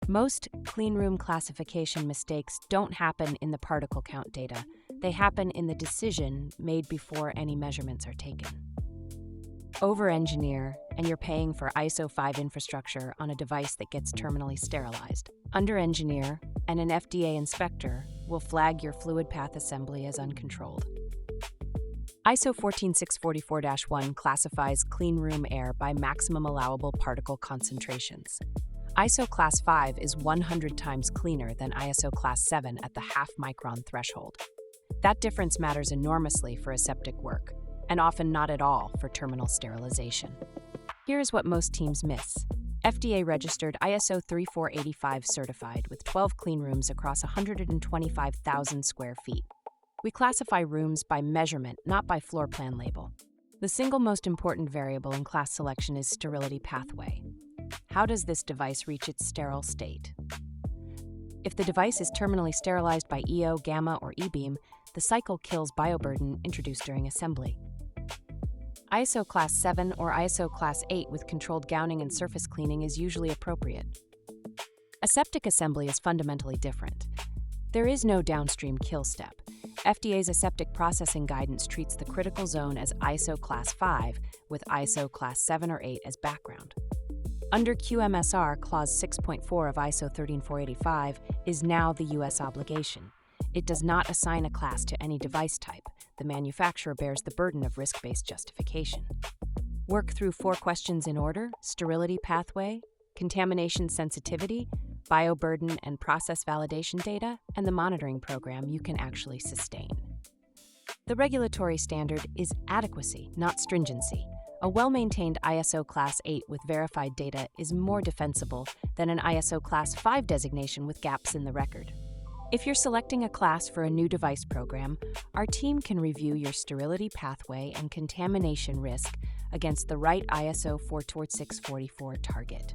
Most cleanroom classification mistakes don't happen in the particle count data. They happen in the decision made before any measurements are taken. Over-engineer, and you're paying for ISO 5 infrastructure on a device that gets terminally sterilized. Under-engineer, and an FDA inspector will flag your fluid path assembly as uncontrolled. ISO 14644-1 classifies cleanroom air by maximum allowable particle concentrations. ISO Class 5 is 100 times cleaner than ISO Class 7 at the half-micron threshold. That difference matters enormously for aseptic work, and often not at all for terminal sterilization. Here's what most teams miss. FDA-registered ISO 3485 certified with 12 cleanrooms across 125,000 square feet. We classify rooms by measurement, not by floor plan label. The single most important variable in class selection is sterility pathway. How does this device reach its sterile state? If the device is terminally sterilized by EO, gamma, or E-beam, the cycle kills bioburden introduced during assembly. ISO Class 7 or ISO Class 8 with controlled gowning and surface cleaning is usually appropriate. Aseptic assembly is fundamentally different. There is no downstream kill step. FDA's aseptic processing guidance treats the critical zone as ISO Class 5 with ISO Class 7 or 8 as background. Under QMSR, Clause 6.4 of ISO 13485 is now the U.S. obligation. It does not assign a class to any device type. The manufacturer bears the burden of risk-based justification. Work through 4 questions in order: sterility pathway, contamination sensitivity, bioburden and process validation data, and the monitoring program you can actually sustain. The regulatory standard is adequacy, not stringency. A well-maintained ISO Class 8 with verified data is more defensible than an ISO Class 5 designation with gaps in the record. If you're selecting a class for a new device program, our team can review your sterility pathway and contamination risk against the right ISO 44644 target.